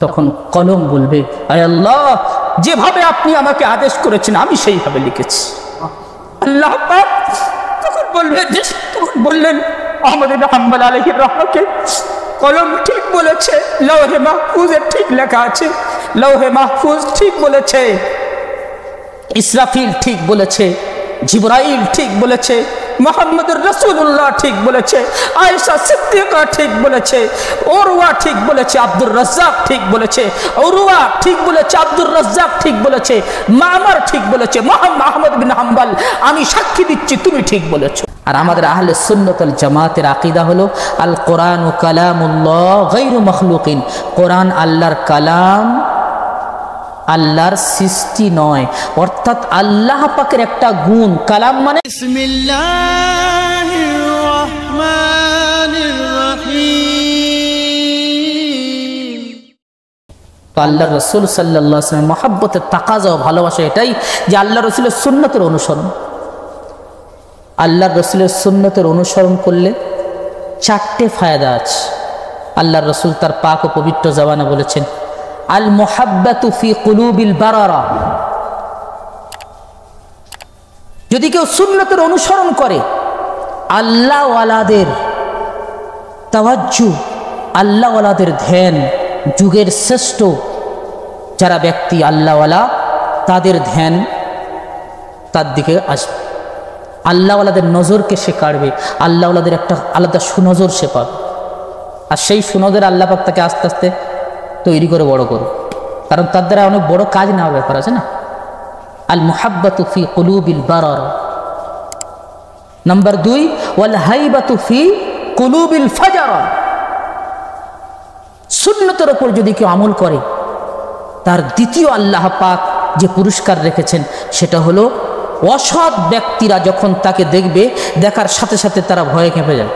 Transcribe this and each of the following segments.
তখন কলম বলবে, আয় আল্লাহ, যেভাবে আপনি আমাকে আদেশ করেছেন আমি সেইভাবে লিখেছি। আল্লাহ পাক তখন বললেন আহমদ ইবনে হাম্বল আলাইহির রহমাকে, কলম ঠিক বলেছে, লৌহে মাহফুজে ঠিক লেখা আছে, লৌহে মাহফুজ ঠিক বলেছে, ইসরাফিল ঠিক বলেছে, জিবরাইল ঠিক বলেছে, মুহাম্মদুর রাসূলুল্লাহ ঠিক বলেছে, আয়েশা সিদ্দিকা ঠিক বলেছে, উরওয়া ঠিক বলেছে, আব্দুর রাজ্জাক ঠিক বলেছে, উরওয়া ঠিক বলেছে, আব্দুর রাজ্জাক ঠিক বলেছে, মামার ঠিক বলেছে, মুহাম্মদ আহমদ বিন হাম্বল আমি সাক্ষী দিচ্ছি তুমি ঠিক বলেছো। আর আমাদের আহলে সুন্নাত ওয়াল জামাতের আকীদা হলো আল কোরআন ও কালামুল্লাহ গায়রু মাখলুকিন, কোরআন আল্লাহর কালাম, আল্লাহর সৃষ্টি নয়। অর্থাৎ আল্লাহ পাকের একটা গুণ, কালাম মানে বিসমিল্লাহির রহমানির রহিম। আল্লাহ রাসূল সাল্লাল্লাহু আলাইহি ওয়াসাল্লাম মহব্বতের তাকাজা ও ভালোবাসা এটাই যে আল্লাহ রাসূলের সুন্নতের অনুসরণ। আল্লাহ রাসূলের সুন্নতের অনুসরণ করলে চারটে ফায়দা আছে। আল্লাহ রাসূল তার পাক ও পবিত্র জবানে বলেছেন, আল মুহাব্বাতু ফি কুলুবিল বারারা, যদি কেউ সুন্নতের অনুসরণ করে, আল্লাহওয়ালাদের তাওয়াজ্জু, আল্লাহওয়ালাদের ধ্যান, যুগের শ্রেষ্ঠ যারা ব্যক্তি আল্লাহওয়ালা তাদের ধ্যান তার দিকে আসবে, আল্লাহওয়ালাদের নজরকে সে কাড়বে, আল্লাহওয়ালাদের একটা আলাদা সুনজর সে পাবে। আর সেই সুনজর আল্লাহ পাক তাকে আস্তে আস্তে তৈরি করে বড় করো, কারণ তার দ্বারা অনেক বড় কাজ নেওয়ার ব্যাপার আছে না। আল মুহাব্বাতু ফি কুলুবিল বারারা। নাম্বার 2, ওয়াল হাইবাতু ফি কুলুবিল ফাজারা। সুন্নতের উপর যদি কেউ আমল করে, তার দ্বিতীয় আল্লাহ পাক যে পুরস্কার রেখেছেন সেটা হলো অসৎ ব্যক্তিরা যখন তাকে দেখবে, দেখার সাথে সাথে তারা ভয়ে কেঁপে যায়।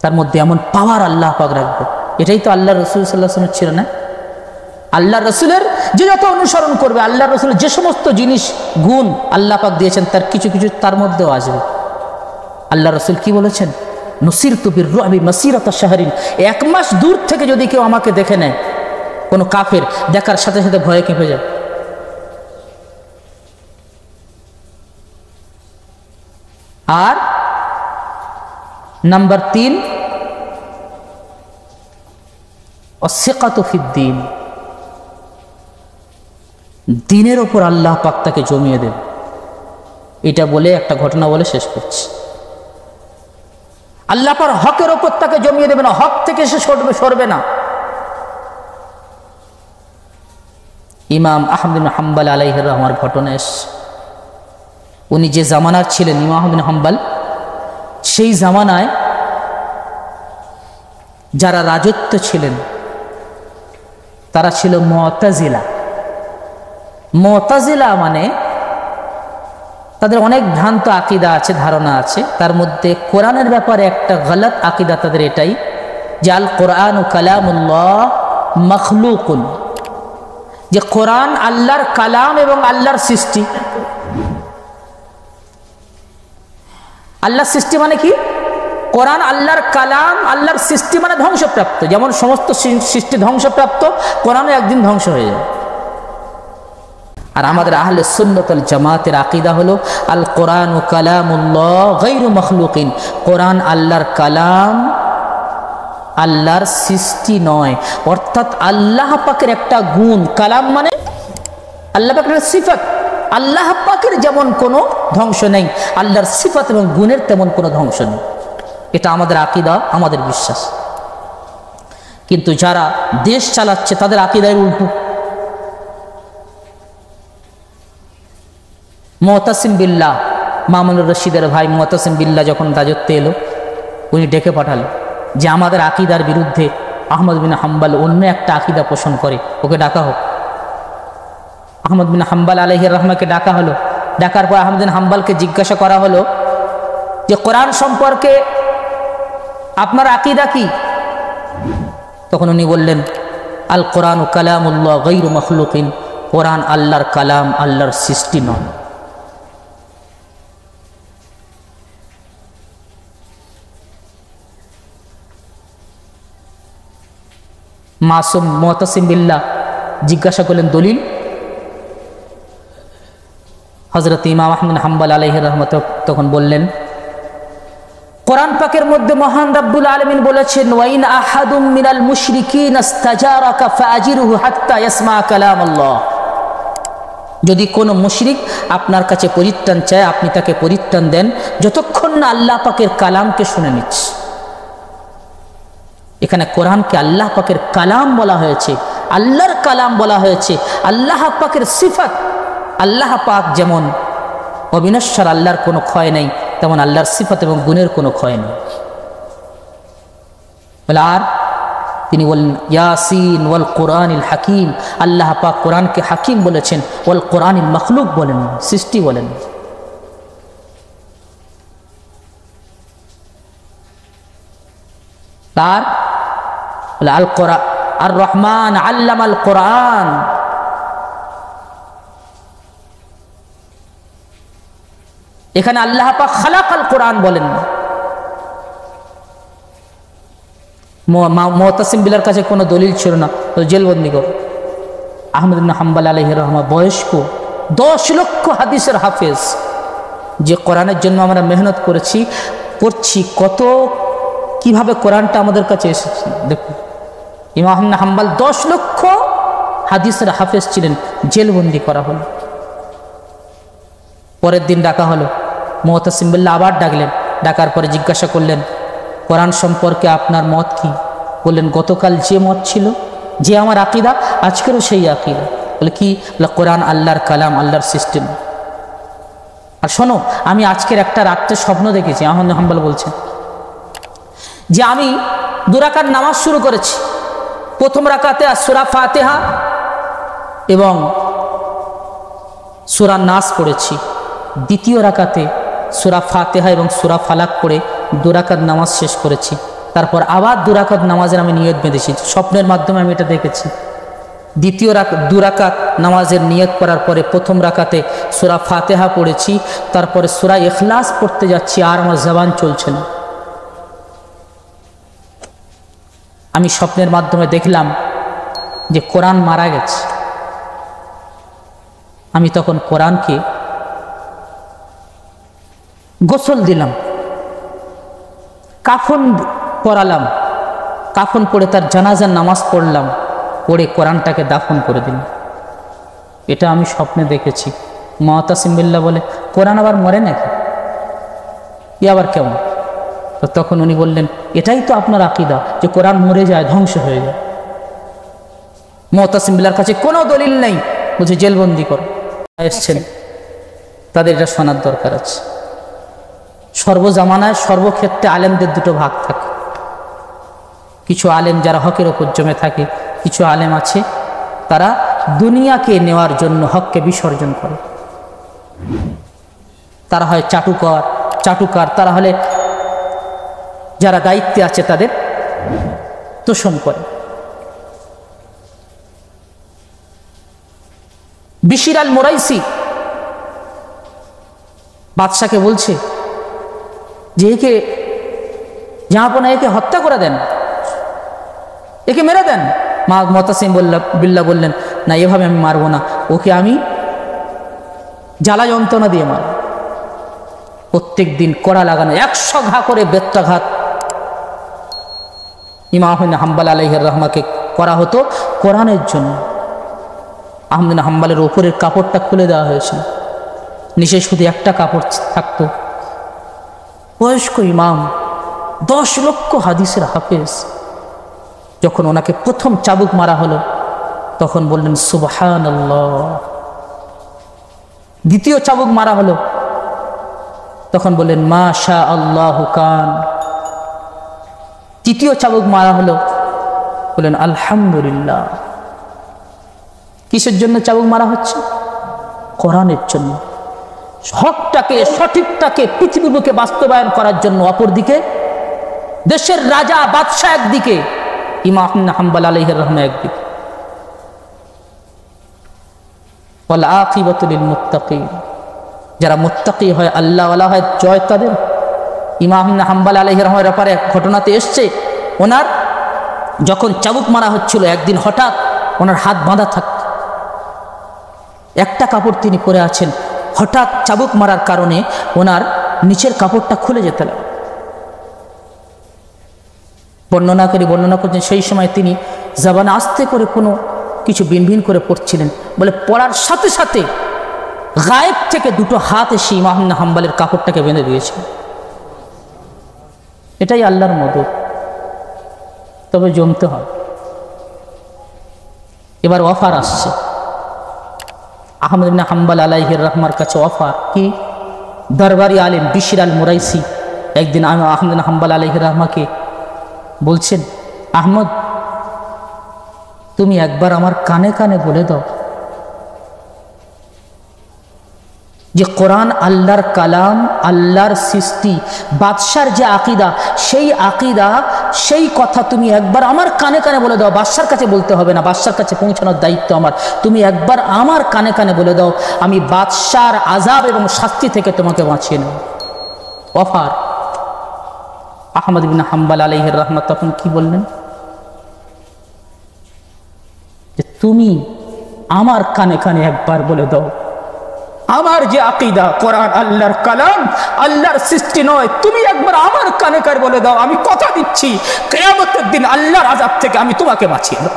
তার মধ্যে এমন পাওয়ার আল্লাহ পাক রাখবে। এটাই তো আল্লাহ রাসূল সাল্লাল্লাহু আলাইহি ওয়াসাল্লাম ছিল না। আল্লাহ রসুলের যে যত অনুসরণ করবে, আল্লাহ রসুলের যে সমস্ত জিনিস গুণ আল্লাহ পাক দিয়েছেন তার কিছু কিছু তার মধ্যেও আসবে। আল্লাহ রসুল কি বলেছেন, নুসিরতু বির-রু'বি মাসিরাতা শাহরিন, 1 মাস দূর থেকে যদি কেউ আমাকে দেখে নেয়, কোনো কাফের, দেখার সাথে সাথে ভয়ে কেঁপে যায়। আর নাম্বার 3, ওয়াসিকাতু ফিদ-দীন, দিনের ওপর আল্লাহ পাক তাকে জমিয়ে দেবে। এটা বলে একটা ঘটনা বলে শেষ করছি। আল্লাহ পাক হকের ওপর তাকে জমিয়ে দেবে না, হক থেকে সে সরবে না। ইমাম আহমদ বিন হাম্বল আলাইহির রহমার ঘটনা এসেছে। উনি যে জামানার ছিলেন, ইমাম আহমদ বিন হাম্বল, সেই জামানায় যারা রাজত্ব ছিলেন তারা ছিল মুতাজিলা। মুতাজিলা মানে তাদের অনেক ভ্রান্ত আকীদা আছে, ধারণা আছে। তার মধ্যে কোরআনের ব্যাপারে একটা গলত আকীদা তাদের এটাই যে আল কোরআন ও কালামুল্লাহ মখলুকুন, যে কোরআন আল্লাহর কালাম এবং আল্লাহর সৃষ্টি। আল্লাহর সৃষ্টি মানে কি? কোরআন আল্লাহর কালাম, আল্লাহর সৃষ্টি মানে ধ্বংসপ্রাপ্ত। যেমন সমস্ত সৃষ্টি ধ্বংসপ্রাপ্ত, কোরআনও একদিন ধ্বংস হয়ে যায়। আর আমাদের আহলে সুন্নাত ওয়াল জামাতের আকীদা হলো আল কোরআন ও কালামুল্লাহ গায়রু মাখলুকিন, কোরআন আল্লাহর কালাম, আল্লাহর সৃষ্টি নয়। অর্থাৎ আল্লাহ পাকের একটা গুণ, কালাম মানে আল্লাহ পাকের সিফাত। আল্লাহ পাকের যেমন কোনো ধ্বংস নেই, আল্লাহর সিফাত এবং গুণের তেমন কোনো ধ্বংস নেই। এটা আমাদের আকীদা, আমাদের বিশ্বাস। কিন্তু যারা দেশ চালাচ্ছে তাদের আকীদার উল্টো। মুতাসিম বিল্লাহ, মামুনুর রশিদের ভাই মুতাসিম বিল্লাহ যখন রাজত্বে এলো, উনি ডেকে পাঠালেন যে আমাদের আকীদার বিরুদ্ধে আহমদ বিন হাম্বল অন্য একটা আকীদা পোষণ করে, ওকে ডাকা হোক। আহমদ বিন হাম্বল আলাইহির রহমাকে ডাকা হলো। ডাকার পর আহমদ বিন হাম্বলকে জিজ্ঞাসা করা হলো যে কোরআন সম্পর্কে আপনার আকীদা কি? তখন উনি বললেন আল কোরআন ও কালামুল্লাহ গায়রু মাখলুকিন, কোরআন আল্লাহর কালাম, আল্লাহর সৃষ্টি নয়। মাসুম মুতাসিম বিল্লাহ জিজ্ঞাসা করলেন দলিল। হযরত ইমাম আহমদ বিন হাম্বল আলাইহি রাহমাত তখন বললেন, কোরআন পাকের মধ্যে মহান রব্বুল আলামিন বলেছেন, ওয়াইন আহাদুম মিনাল মুশরিকিন ইস্তাজারাকা ফাআজিরহু হাত্তা ইয়াসমা কালামাল্লাহ। যদি কোনো মুশরিক আপনার কাছে পরিত্রাণ চায়, আপনি তাকে পরিত্রাণ দেন যতক্ষণ না আল্লাহ পাকের কালামকে শুনে নিচ্ছে। এখানে কোরআনকে আল্লাহ পাকের কালাম বলা হয়েছে, আল্লাহর কালাম বলা হয়েছে, আল্লাহ পাকের সিফাত। আল্লাহ পাক যেমন অবিনশ্বর, আল্লাহর কোনো ক্ষয় নেই, তেমন আল্লাহর সিফাত এবং গুণের কোনো ক্ষয় নেই। আর তিনি বললেন ইয়াসিন ওয়াল কোরআনিল হাকিম। আল্লাহ পাক কোরআনকে হাকিম বলেছেন, ওয়াল কোরআনিল মখলুক বলেন, সৃষ্টি বলেন। তার আল কোরআন আর রহমান আল্লামাল কোরআন। এখানে আল্লাহ পাক খালাকাল কোরআন বলেন। মুতাসিম বিল্লাহর কাছে কোনো দলিল ছিল না, জেলবন্দি কর। আহমদ ইবনে হাম্বল আলাইহি রাহমাহ বয়স্ক 10 লক্ষ হাদিসের হাফেজ, যে কোরআনের জন্য আমরা মেহনত করছি কত কিভাবে কোরআনটা আমাদের কাছে এসেছে। দেখুন, ইমাম আহমদ ইবনে হাম্বল 10 লক্ষ হাদিসের হাফেজ ছিলেন, জেলবন্দি করা হলো। পরের দিন ডাকা হলো, মুতাসিম বিল্লাহ আবার ডাকলেন। ডাকার পরে জিজ্ঞাসা করলেন, কোরআন সম্পর্কে আপনার মত কি? বললেন, গতকাল যে মত ছিল, যে আমার আকিদা, আজকেরও সেই আকিদা। বলে কি? কোরআন আল্লাহর কালাম, আল্লাহর সিস্টেম। আর শোনো, আমি আজকের একটা রাত্রে স্বপ্ন দেখেছি। আহমদ বিন হাম্বল বলছেন যে আমি 2 রাকাত নামাজ শুরু করেছি। প্রথম রাকাতে সূরা ফাতিহা এবং সূরা নাস পড়েছি। দ্বিতীয় রাকাতে সূরা ফাতিহা এবং সূরা ফালাক পড়ে 2 রাকাত নামাজ শেষ করেছি। তারপর আবার 2 রাকাত নামাজের আমি নিয়ত বেঁধেছি। স্বপ্নের মাধ্যমে আমি এটা দেখেছি। 2 রাকাত নামাজের নিয়ত করার পরে প্রথম রাকাতে সূরা ফাতিহা পড়েছি, তারপরে সূরা ইখলাস পড়তে যাচ্ছি, আর আমার জবান চলছে না। আমি স্বপ্নের মাধ্যমে দেখলাম যে কোরআন মারা গেছে। আমি তখন কোরআনকে গোসল দিলাম, কাফন পরালাম, কাফন পরে তার জানাজার নামাজ পড়লাম, পড়ে কোরআনটাকে দাফন করে দিলাম। এটা আমি স্বপ্নে দেখেছি। মুতাসিম বিল্লাহ বলে, কোরআন আবার মরে নাকি? ই আবার কেমন? তো তখন উনি বললেন, এটাই তো আপনার আকিদা, যে কোরআন মরে যায়, ধ্বংস হয়ে যায়। মুতাসিম বিল্লাহর কাছে কোনো দলিল নেই, বলছে জেলবন্দি করো। এসছেন, তাদের এটা শোনার দরকার আছে। সর্বজামানায় সর্বক্ষেত্রে আলেমদের 2টো ভাগ থাকে। কিছু আলেম যারা হকের ওপর জমে থাকে, কিছু আলেম আছে তারা দুনিয়াকে নেওয়ার জন্য হককে বিসর্জন করে। তারা হয় চাটুকার, তারা হলে যারা দায়িত্বে আছে তাদের তোষণ করে। বিশির আল মুরাইসি বাদশাকে বলছে যে একে জাহাপনা, একে হত্যা করে দেন, একে মেরে দেন। মুতাসিম বিল্লাহ বললেন, না, এভাবে আমি মারবো না, ওকে আমি জ্বালা যন্ত্রণা দিয়ে মারব। প্রত্যেক দিন কড়া লাগানো 100 ঘা করে বেত্রাঘাত ইমাম আহমদ বিন হাম্বল আলাইহি রাহমাকে করা হতো কোরআনের জন্য। আহমদ বিন হাম্বলের উপরের কাপড়টা খুলে দেওয়া হয়েছিল, নিচে শুধু একটা কাপড় থাকতো। বয়স্ক ইমাম, 10 লক্ষ হাদিসের হাফেজ, যখন ওনাকে প্রথম চাবুক মারা হলো তখন বললেন সুবহানাল্লাহ। দ্বিতীয় চাবুক মারা হলো তখন বললেন মাশা আল্লাহু কান। তৃতীয় চাবুক মারা হলো বললেন আলহামদুলিল্লাহ। কিসের জন্য চাবুক মারা হচ্ছে? কোরআনের জন্য, হকটাকে, সঠিকটাকে পৃথিবীর বুকে বাস্তবায়ন করার জন্য। অপরদিকে দেশের রাজা বাদশাহ একদিকে, ইমাম আহমদ বিন হাম্বল আলাইহি রাহমাহ একদিকে। ওয়াল আকিবাতু লিল মুত্তাকিন, যারা মুত্তাকি হয়, আল্লাহ ওয়ালা হয়, জয় তাদের। ইমাম আহমদ বিন হাম্বল আলাইহি রাহমাহের ব্যাপারে ঘটনাতে এসছে, ওনার যখন চাবুক মারা হচ্ছিল একদিন হঠাৎ ওনার হাত বাঁধা থাকত, একটা কাপড় তিনি পরে আছেন, হঠাৎ চাবুক মারার কারণে ওনার নিচের কাপড়টা খুলে যেতে লাগলো। বর্ণনা করছেন সেই সময় তিনি জবান আস্তে করে কোনো কিছু বিনবিন করে পড়ছিলেন, বলে পড়ার সাথে সাথে গায়েব থেকে দুটো হাত এসে ইমাম ইবনে হাম্বলের কাপড়টাকে বেঁধে দিয়েছে। এটাই আল্লাহর মদদ, তবে জমতে হয়। এবার অফার আসছে আহমদ ইবনে হাম্বল আলাইহির রহমার কাছে। অফার কি? দরবারি আলেম বিশর আল মুরাইসি একদিন আহমদ ইবনে হাম্বল আলাইহির রহমাকে বলছেন, আহমদ তুমি একবার আমার কানে কানে বলে দাও যে কোরআন আল্লাহর কালাম, আল্লাহর সৃষ্টি, বাদশার যে আকিদা, সেই আকিদা, সেই কথা তুমি একবার আমার কানে কানে বলে দাও। বাদশার কাছে বলতে হবে না, বাদশার কাছে পৌঁছানোর দায়িত্ব আমার। তুমি একবার আমার কানে কানে বলে দাও, আমি বাদশার আযাব এবং শাস্তি থেকে তোমাকে বাঁচিয়ে নেব। অফার। আহমদ ইবনে হাম্বল আলাইহির রহমাত তখন কি বললেন? যে তুমি আমার কানে কানে একবার বলে দাও, আমার যে আকিদা কোরআন আল্লাহর কালাম, আল্লাহর সৃষ্টি নয়, তুমি একবার আমার কানে কানে বলে দাও, আমি কথা দিচ্ছি কিয়ামতের দিন আল্লাহর আযাব থেকে আমি তোমাকে বাঁচিয়ে নেব।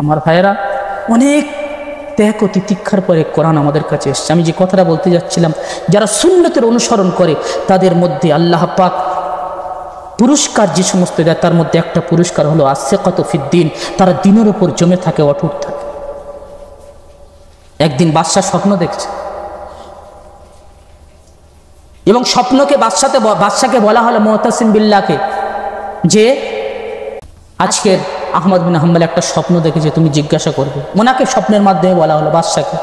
আমার ভাইয়েরা, অনেক ত্যাগ ও তিতিক্ষার পরে কোরআন আমাদের কাছে এসছে। আমি যে কথাটা বলতে যাচ্ছিলাম, যারা সুন্নতের অনুসরণ করে তাদের মধ্যে আল্লাহ পাক পুরস্কার যে সমস্ত দেয়, তার মধ্যে একটা পুরস্কার হলো আসিকাতু ফিদ্দিন, তারা দিনের উপর জমে থাকে, অটুট থাকে। একদিন বাদশা স্বপ্ন দেখছে এবং স্বপ্নকে বাদশাকে বলা হলো মুতাসিম বিল্লাহকে, যে আজকের আহমদ বিন হাম্বল একটা স্বপ্ন দেখেছে, তুমি জিজ্ঞাসা করবে। ওনাকে স্বপ্নের মাধ্যমে বলা হলো বাদশাকে।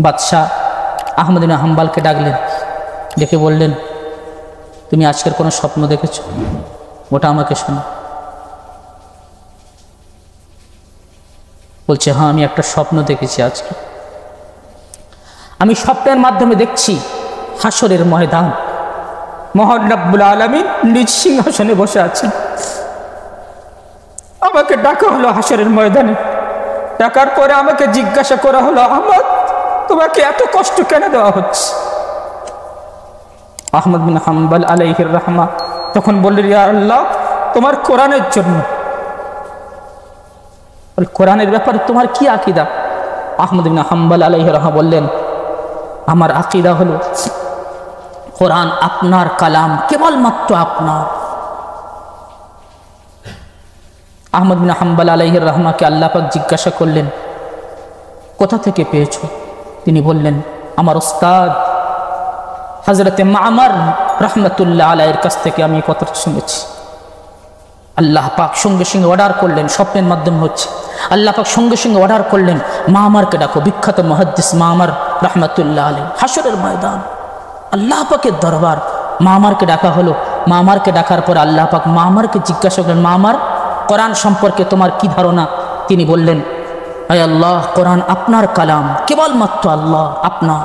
বাদশাহ আহমদ বিন হাম্বলকে ডাকলেন, ডেকে বললেন, তুমি আজকের কোনো স্বপ্ন দেখেছো? ওটা আমাকে শোনো। বলছে, হ্যাঁ আমি একটা স্বপ্ন দেখেছি আজকে। আমি স্বপ্নের মাধ্যমে দেখছি হাসরের ময়দান, মহান রব্বুল আলামিন নিজ সিংহাসনে বসে আছেন। আমাকে ডাকা হলো হাসরের ময়দানে। ডাকার পরে আমাকে জিজ্ঞাসা করা হলো, আহমদ তোমাকে এত কষ্ট কেন দেওয়া হচ্ছে? আহমদ বিন হাম্বল আলাইহির রহমা তখন বললেন, ইয়া আল্লাহ, তোমার কোরআনের জন্য। কোরআনের ব্যাপারে তোমার কি আকীদা? আহমদ বিন হাম্বল আলাইহির রহমা বললেন, আমার আকীদা হলো কোরআন আপনার কালাম, কেবলমাত্র আপনার। আহমদ বিন হাম্বল আলাইহির রহমাকে আল্লাহ পাক জিজ্ঞাসা করলেন, কোথা থেকে পেয়েছো? তিনি বললেন, আমার উস্তাদ হযরতে মা'মার রাহমাতুল্লাহ আলাইহির কাছ থেকে আমি কথা শুনেছি। আল্লাহ পাক সঙ্গে সঙ্গে অর্ডার করলেন, স্বপ্নের মাধ্যমে হচ্ছে। আল্লাহ পাক সঙ্গে সঙ্গে অর্ডার করলেন, মা'মারকে ডাকো। বিখ্যাত মুহাদ্দিস মা'মার রাহমাতুল্লাহ আলাইহি, হাসরের ময়দান, আল্লাহ পাকের দরবার। মা'মারকে ডাকা হলো। মা'মারকে ডাকার পর আল্লাহ পাক মা'মারকে জিজ্ঞাসা করলেন, মা'মার কোরআন সম্পর্কে তোমার কি ধারণা? তিনি বললেন, হে আল্লাহ, কোরআন আপনার কালাম, কেবলমাত্র আল্লাহ আপনার।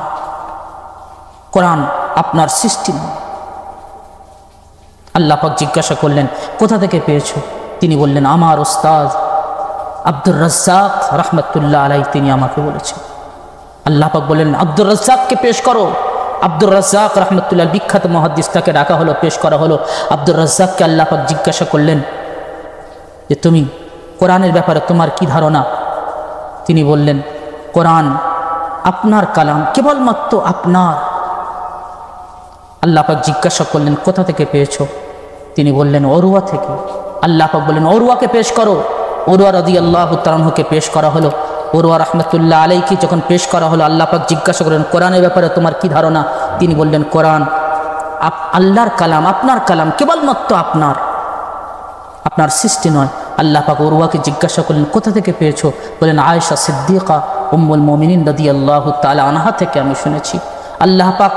কোরআন আপনার সৃষ্টি নয়। আল্লাহ পাক জিজ্ঞাসা করলেন, কোথা থেকে পেয়েছো? তিনি বললেন, আমার উস্তাদ আব্দুর রাজ্জাক রাহমাতুল্লাহ আলাইহি তিনি আমাকে বলেছেন। আল্লাহ পাক বললেন, আব্দুর রাজ্জাককে পেশ করো। আব্দুর রাজ্জাক রাহমাতুল্লাহ বিখ্যাত মুহাদ্দিস, তাকে ডাকা হলো, পেশ করা হলো। আব্দুর রাজ্জাককে আল্লাহ পাক জিজ্ঞাসা করলেন যে তুমি কোরআনের ব্যাপারে তোমার কি ধারণা? তিনি বললেন, কোরআন আপনার কালাম, কেবলমাত্র আপনার। আল্লাহ পাক জিজ্ঞাসা করলেন, কোথা থেকে পেয়েছো? তিনি বললেন, অরুয়া থেকে। আল্লাহ পাক বললেন, অরুয়াকে পেশ করো। অরুয়া রাদিয়াল্লাহু তাআলা আনহুকে পেশ করা হলো। অরুয়া রাহমাতুল্লাহ আলাইহি যখন পেশ করা হলো, আল্লাহ পাক জিজ্ঞাসা করলেন, কোরআনের ব্যাপারে তোমার কি ধারণা? তিনি বললেন, কোরআন আল্লাহর কালাম, আপনার কালাম, কেবলমাত্র আপনার, আপনার সৃষ্টি নয়। আল্লাহ পাক অরুয়াকে জিজ্ঞাসা করলেন, কোথা থেকে পেয়েছো? বলেন, আয়েশা সিদ্দিকা উম্মুল মুমিনিন রাদিয়াল্লাহু তাআলা আনহা থেকে আমি শুনেছি। আল্লাহ পাক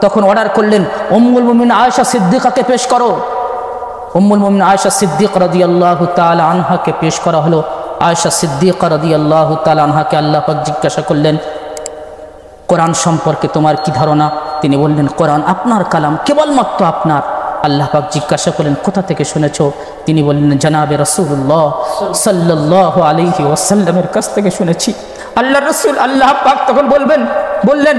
তখন অর্ডার করলেন, উম্মুল মুমিনিন আয়েশা সিদ্দিকাকে পেশ করো। উম্মুল মুমিনিন আয়েশা সিদ্দিক রাদিয়াল্লাহু তাআলা আনহাকে পেশ করা হলো। আয়েশা সিদ্দিকা রাদিয়াল্লাহু তাআলা আনহাকে আল্লাহ পাক জিজ্ঞাসা করলেন, কোরআন সম্পর্কে তোমার কি ধারণা? তিনি বললেন, কোরআন আপনার কালাম, কেবলমাত্র আপনার। আল্লাহ পাক জিজ্ঞাসা করলেন, কোথা থেকে শুনেছ? তিনি বললেন, জনাবে রাসূলুল্লাহ সাল্লাল্লাহু আলাইহি ওয়াসাল্লামের কাছ থেকে শুনেছি। আল্লাহ রাসূল, আল্লাহ পাক তখন বললেন,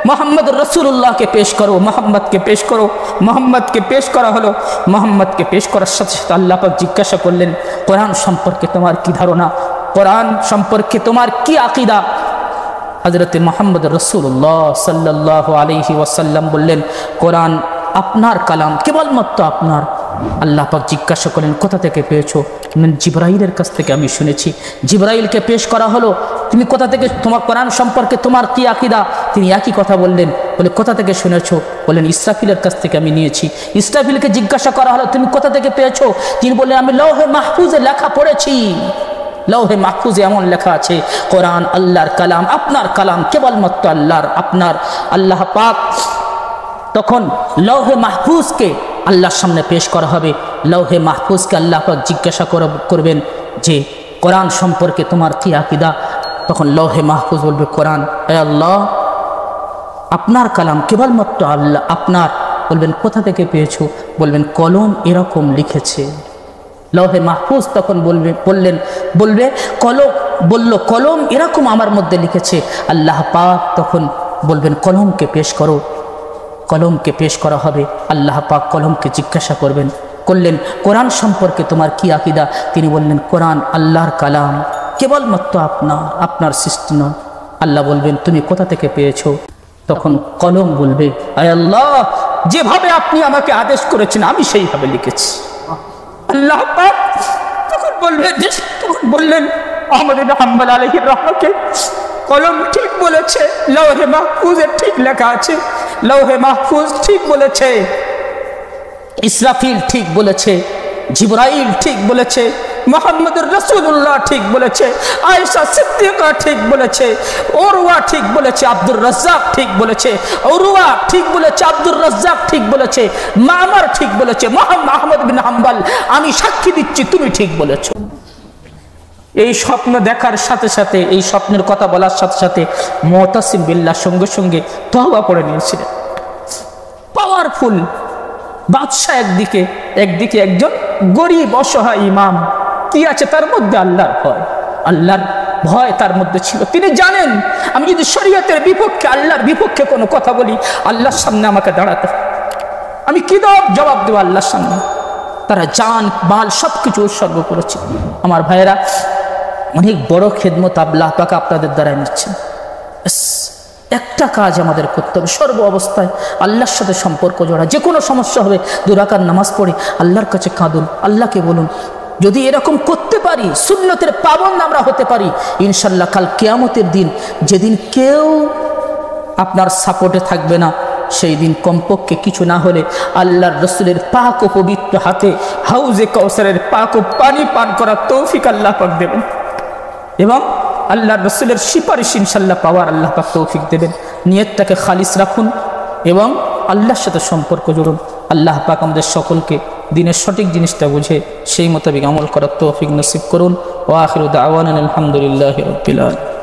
মুহাম্মদ রাসূলুল্লাহকে পেশ করো, মুহাম্মদকে পেশ করো। মুহাম্মদকে পেশ করা হলো। মুহাম্মদকে পেশ করার সাথে সাথে আল্লাহ পাক জিজ্ঞাসা করলেন, কোরআন সম্পর্কে তোমার কি ধারণা? কোরআন সম্পর্কে তোমার কি আকীদা? হযরত মুহাম্মদ রাসূলুল্লাহ সাল্লাল্লাহু আলাইহি ওয়াসাল্লাম বললেন, কোরআন আপনার কালাম, কেবলমাত্র আপনার। আল্লাহ পাক জিজ্ঞাসা করলেন, কোথা থেকে পেয়েছো? জিবরাইলের কাছ থেকে আমি শুনেছি। জিবরাইলকে পেশ করা হলো, তুমি কোথা থেকে, তোমার কোরআন সম্পর্কে তোমার কি আকীদা? তিনি একই কথা বললেন। বলে, কোথা থেকে শুনেছো? বললেন, ইসরাফিলের কাছ থেকে আমি নিয়েছি। ইসরাফিলকে জিজ্ঞাসা করা হলো, তুমি কোথা থেকে পেয়েছো? তিনি বললেন, আমি লৌহে মাহফুজে লেখা পড়েছি। লৌহে মাহফুজে এমন লেখা আছে, কোরআন আল্লাহর কালাম, আপনার কালাম, কেবলমাত্র আল্লাহর, আপনার। আল্লাহ পাক তখন লৌহে মাহফুজকে আল্লাহর সামনে পেশ করা হবে। লৌহে মাহফুজকে আল্লাহ পাক জিজ্ঞাসা করবেন যে কোরআন সম্পর্কে তোমার কি আকীদা? তখন লৌহে মাহফুজ বলবে, কোরআন হে আল্লাহ আপনার কালাম, কেবলমাত্র আল্লাহ আপনার। বলবেন, কোথা থেকে পেয়েছো? বলবেন, কলম এরকম লিখেছে। লৌহে মাহফুজ তখন বলবে কলম এরকম আমার মধ্যে লিখেছে। আল্লাহ পাক তখন বলবেন, কলমকে পেশ করো। কলমকে পেশ করা হবে। আল্লাহ পাক কলমকে জিজ্ঞাসা করলেন, কোরআন সম্পর্কে তোমার কি আকীদা? তিনি বললেন, কোরআন আল্লাহর কালাম, কেবলমাত্র আপনার সৃষ্টি নয়। আল্লাহ বলবেন, তুমি কোথা থেকে পেয়েছো? তখন কলম বলবে, আয় আল্লাহ, যেভাবে আপনি আমাকে আদেশ করেছেন আমি সেইভাবে লিখেছি। আল্লাহ পাক তখন বললেন, আহমদ ইবনে হাম্বল আলাইহির রহমাকে, কলম ঠিক বলেছে, লৌহে মাহফুজে ঠিক লেখা আছে। লৌহে মাহফুজ ঠিক বলেছে, ইসরাফিল ঠিক বলেছে, জিবরাইল ঠিক বলেছে, মুহাম্মদুর রাসূলুল্লাহ ঠিক বলেছে, আয়েশা সিদ্দিকা ঠিক বলেছে, উরওয়া ঠিক বলেছে, আব্দুর রাজ্জাক ঠিক বলেছে, উরওয়া ঠিক বলেছে, আব্দুর রাজ্জাক ঠিক বলেছে, মামার ঠিক বলেছে, মুহাম্মদ আহমদ বিন হাম্বল, আমি সাক্ষী দিচ্ছি তুমি ঠিক বলেছো। এই স্বপ্ন দেখার সাথে সাথে, এই স্বপ্নের কথা বলার সাথে সাথে মুতাসিম বিল্লাহ সঙ্গে সঙ্গে তওবা করে নিয়েছিলেন। পাওয়ারফুল বাদশাহ একদিকে একজন গরিব অসহায় ইমাম। কি আছে তার মধ্যে? আল্লাহর ভয়। আল্লাহর ভয় তার মধ্যে ছিল। তিনি জানেন, আমি যদি শরীয়তের বিপক্ষে, আল্লাহর বিপক্ষে কোনো কথা বলি, আল্লাহর সামনে আমাকে দাঁড়াতে, আমি কি জবাব দেবো আল্লাহর সামনে? তারা জান মাল সবকিছু উৎসর্গ করেছে। আমার ভাইয়েরা, অনেক বড় খেদমত আল্লাহ পাক আপনাদের দ্বারা নিচ্ছেন। একটা কাজ আমাদের করতে হবে, সর্ব অবস্থায় আল্লাহর সাথে সম্পর্ক জোড়া। যে কোনো সমস্যা হবে, 2 রাকাত নামাজ পড়ে আল্লাহর কাছে কাঁদুন, আল্লাহকে বলুন। যদি এরকম করতে পারি, সুন্নতের পাবন্দ আমরা হতে পারি, ইনশাল্লাহ কাল কিয়ামতের দিন, যেদিন কেউ আপনার সাপোর্টে থাকবে না, সেই দিন কমপক্ষে কিছু না হলে আল্লাহর রাসূলের পাক ও পবিত্র হাতে হাউজে কাউসারের পাক ও পানি পান করার তৌফিক আল্লাহ পাক দেবেন, এবং আল্লাহর রাসূলের সুপারিশ ইনশাল্লাহ পাওয়ার আল্লাহ পাক তৌফিক দেবেন। নিয়তটাকে খালিস রাখুন এবং আল্লাহর সাথে সম্পর্ক জুড়ুন। আল্লাহ পাক আমাদের সকলকে দিনের সঠিক জিনিসটা বুঝে সেই মোতাবেক আমল করার তৌফিক নসিব করুন। ওয়া আখিরু দাওয়ানা আলহামদুলিল্লাহি রাব্বিল আলামিন।